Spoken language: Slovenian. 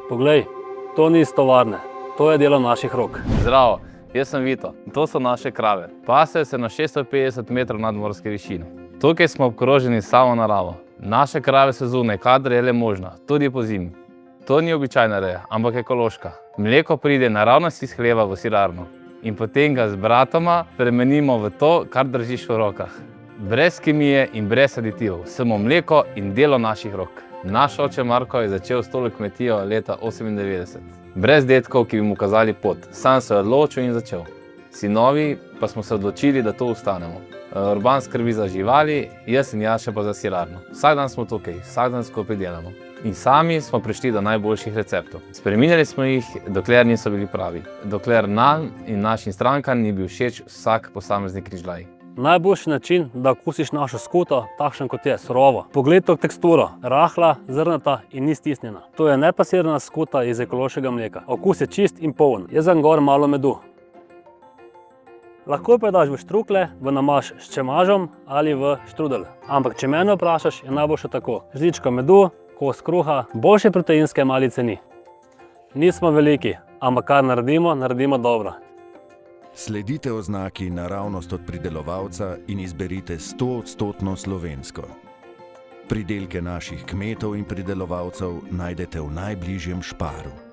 Poglej, to ni iz tovarne, to je delo naših rok. Zdravo, jaz sem Vito. To so naše krave. Pasejo se na 650 metrov nadmorske višine. Tukaj smo obkroženi samo naravo. Naše krave se zunaj, kadar je le možno, tudi po zimi. To ni običajna reja, ampak ekološka. Mleko pride naravnost iz hleva v sirarno in potem ga z bratoma premenimo v to, kar držiš v rokah. Brez kemije in brez aditivov, samo mleko in delo naših rok. Naš oče Marko je začel s tole kmetijo leta 98. Brez dedkov, ki bi mu kazali pot. Sam se je odločil in začel. Sinovi pa smo se odločili, da to ostanemo. Urban skrbi za živali, jaz in Jaša pa za sirarno. Vsak dan smo tukaj, vsak dan skupaj delamo. In sami smo prišli do najboljših receptov. Spreminjali smo jih, dokler niso bili pravi. Dokler nam in našim strankam ni bil všeč vsak posamezni križljaj. Najboljši način, da okusiš našo skuto, takšen kot je, surovo. Poglej to teksturo, rahla, zrnata in ni stisnjena. To je nepasirana skuta iz ekološkega mleka. Okus je čist in poln. Jaz dam gor malo medu. Lahko pa daš v štrukle, v namaž s čemažem ali v štrudel. Ampak če mene vprašaš, je najboljše tako. Žlička medu, kos kruha, boljše proteinske malice ni. Nismo veliki, ampak kar naredimo, naredimo dobro. Sledite oznaki naravnost od pridelovalca in izberite 100% slovensko. Pridelke naših kmetov in pridelovalcev najdete v najbližjem Šparu.